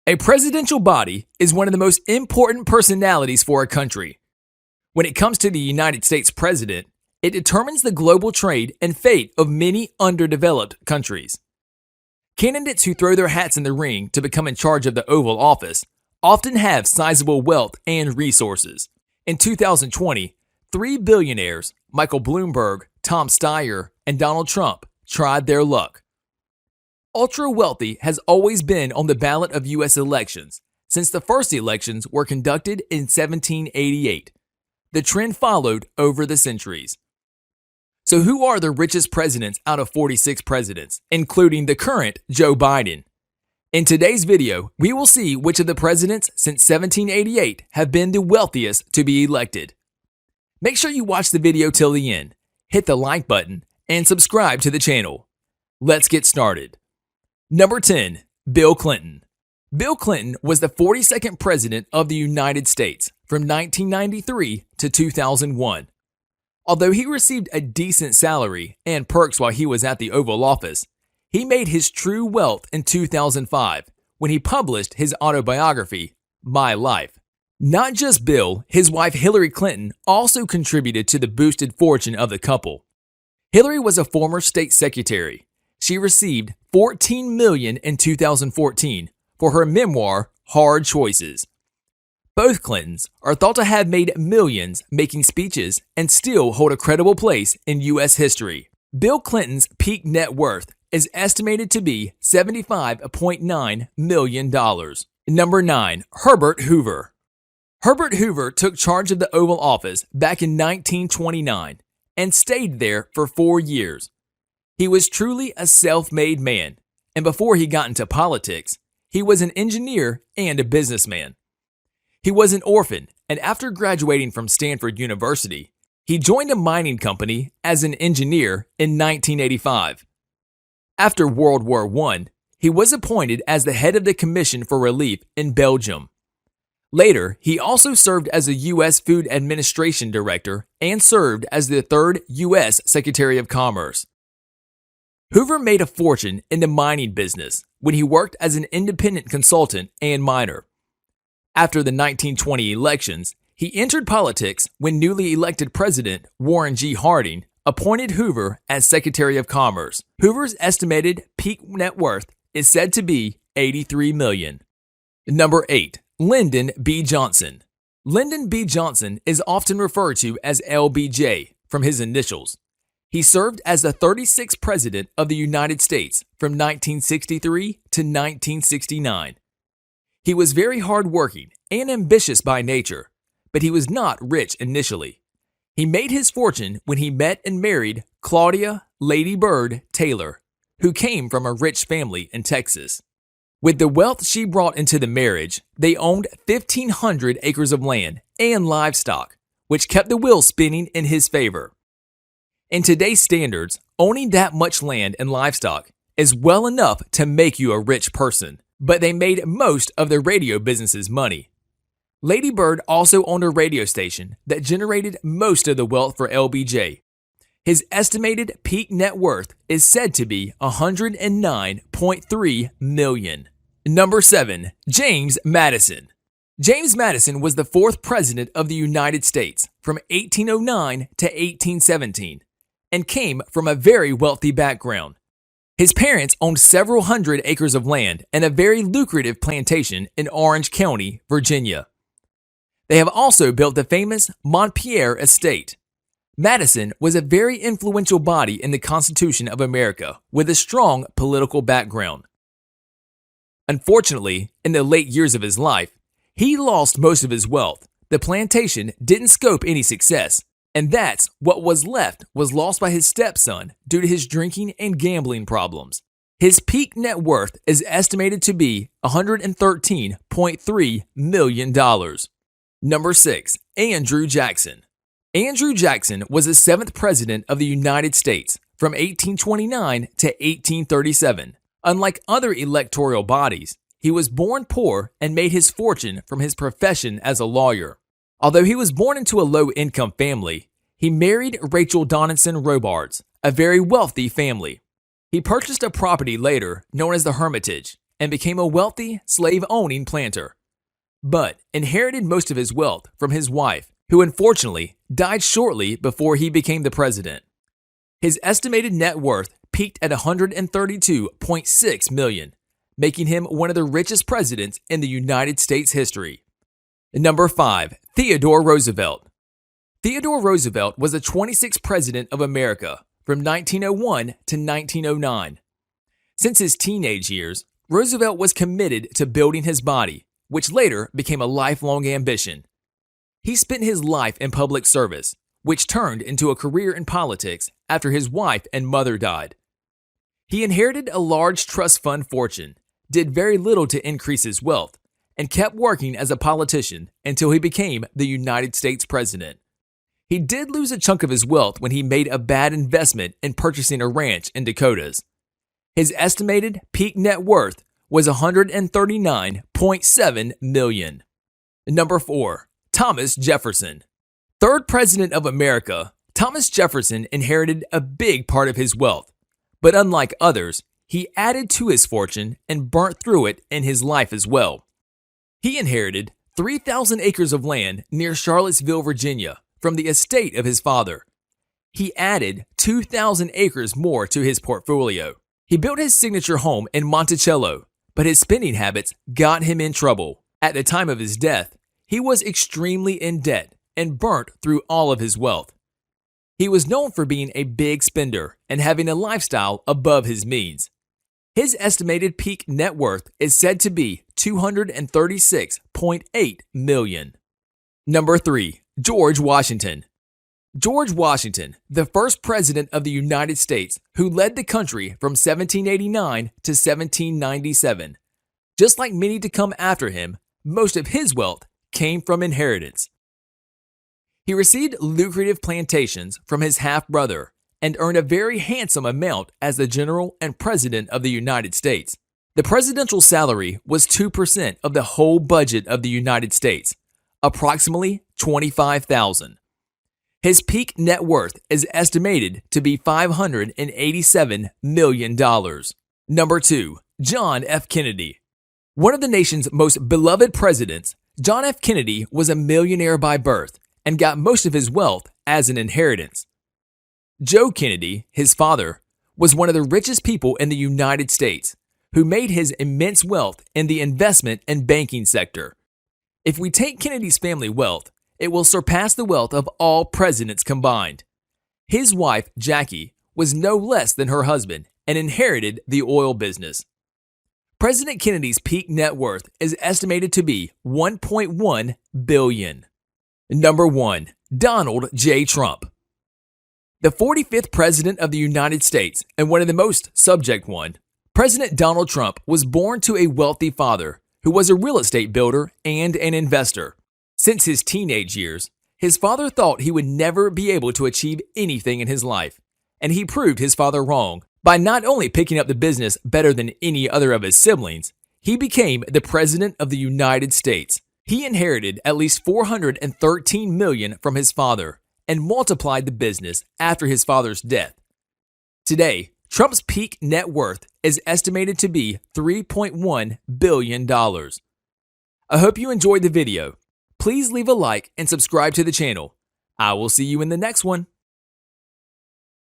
A presidential body is one of the most important personalities for a country. When it comes to the United States president, it determines the global trade and fate of many underdeveloped countries. Candidates who throw their hats in the ring to become in charge of the Oval Office often have sizable wealth and resources. In 2020, 3 billionaires, Michael Bloomberg, Tom Steyer, and Donald Trump, tried their luck. Ultra-wealthy has always been on the ballot of U.S. elections since the first elections were conducted in 1788. The trend followed over the centuries. So who are the richest presidents out of 46 presidents, including the current Joe Biden? In today's video, we will see which of the presidents since 1788 have been the wealthiest to be elected. Make sure you watch the video till the end, hit the like button, and subscribe to the channel. Let's get started. Number 10. Bill Clinton. Bill Clinton was the 42nd president of the United States from 1993 to 2001. Although he received a decent salary and perks while he was at the Oval Office, he made his true wealth in 2005 when he published his autobiography, My Life. Not just Bill, his wife Hillary Clinton also contributed to the boosted fortune of the couple. Hillary was a former state secretary. She received $14 million in 2014 for her memoir, Hard Choices. Both Clintons are thought to have made millions making speeches and still hold a credible place in U.S. history. Bill Clinton's peak net worth is estimated to be $75.9 million. Number 9. Herbert Hoover. Herbert Hoover took charge of the Oval Office back in 1929 and stayed there for 4 years. He was truly a self-made man, and before he got into politics, he was an engineer and a businessman. He was an orphan, and after graduating from Stanford University, he joined a mining company as an engineer in 1985. After World War I, he was appointed as the head of the Commission for Relief in Belgium. Later, he also served as a U.S. Food Administration Director and served as the third U.S. Secretary of Commerce. Hoover made a fortune in the mining business when he worked as an independent consultant and miner. After the 1920 elections, he entered politics when newly elected President Warren G. Harding appointed Hoover as Secretary of Commerce. Hoover's estimated peak net worth is said to be $83 million. Number 8. Lyndon B. Johnson. Lyndon B. Johnson is often referred to as LBJ from his initials. He served as the 36th President of the United States from 1963 to 1969. He was very hardworking and ambitious by nature, but he was not rich initially. He made his fortune when he met and married Claudia Lady Bird Taylor, who came from a rich family in Texas. With the wealth she brought into the marriage, they owned 1,500 acres of land and livestock, which kept the wheel spinning in his favor. In today's standards, owning that much land and livestock is well enough to make you a rich person, but they made most of the radio business's money. Lady Bird also owned a radio station that generated most of the wealth for LBJ. His estimated peak net worth is said to be $109.3 million. Number 7. James Madison. James Madison was the 4th President of the United States from 1809 to 1817 and came from a very wealthy background. His parents owned several hundred acres of land and a very lucrative plantation in Orange County, Virginia. They have also built the famous Montpelier Estate. Madison was a very influential body in the Constitution of America with a strong political background. Unfortunately, in the late years of his life, he lost most of his wealth. The plantation didn't scope any success, and that's what was left was lost by his stepson due to his drinking and gambling problems. His peak net worth is estimated to be $113.3 million. Number 6. Andrew Jackson. Andrew Jackson was the 7th President of the United States from 1829 to 1837. Unlike other electoral bodies, he was born poor and made his fortune from his profession as a lawyer. Although he was born into a low-income family, he married Rachel Donaldson Robards, a very wealthy family. He purchased a property later known as the Hermitage and became a wealthy, slave-owning planter, but inherited most of his wealth from his wife, who unfortunately died shortly before he became the president. His estimated net worth peaked at $132.6 million, making him one of the richest presidents in the United States history. Number 5. Theodore Roosevelt. Theodore Roosevelt was the 26th president of America from 1901 to 1909. Since his teenage years, Roosevelt was committed to building his body, which later became a lifelong ambition. He spent his life in public service, which turned into a career in politics after his wife and mother died. He inherited a large trust fund fortune, did very little to increase his wealth, and kept working as a politician until he became the United States president. He did lose a chunk of his wealth when he made a bad investment in purchasing a ranch in Dakotas. His estimated peak net worth was $139.7 million. Number 4. Thomas Jefferson. Third president of America, Thomas Jefferson inherited a big part of his wealth, but unlike others, he added to his fortune and burnt through it in his life as well. He inherited 3,000 acres of land near Charlottesville, Virginia, from the estate of his father. He added 2,000 acres more to his portfolio. He built his signature home in Monticello, but his spending habits got him in trouble. At the time of his death, he was extremely in debt and burnt through all of his wealth. He was known for being a big spender and having a lifestyle above his means. His estimated peak net worth is said to be $236.8 million. Number 3. George Washington. George Washington, the first president of the United States who led the country from 1789 to 1797. Just like many to come after him, most of his wealth came from inheritance. He received lucrative plantations from his half-brother and earned a very handsome amount as the General and President of the United States. The presidential salary was 2% of the whole budget of the United States, approximately $25,000. His peak net worth is estimated to be $587 million. Number 2. John F. Kennedy. One of the nation's most beloved presidents, John F. Kennedy was a millionaire by birth and got most of his wealth as an inheritance. Joe Kennedy, his father, was one of the richest people in the United States, who made his immense wealth in the investment and banking sector. If we take Kennedy's family wealth, it will surpass the wealth of all presidents combined. His wife, Jackie, was no less than her husband and inherited the oil business. President Kennedy's peak net worth is estimated to be $1.1 billion. Number 1. Donald J. Trump. The 45th President of the United States and one of the most subject one, President Donald Trump was born to a wealthy father who was a real estate builder and an investor. Since his teenage years, his father thought he would never be able to achieve anything in his life, and he proved his father wrong by not only picking up the business better than any other of his siblings, he became the President of the United States. He inherited at least $413 million from his father and multiplied the business after his father's death. Today, Trump's peak net worth is estimated to be $3.1 billion. I hope you enjoyed the video. Please leave a like and subscribe to the channel. I will see you in the next one.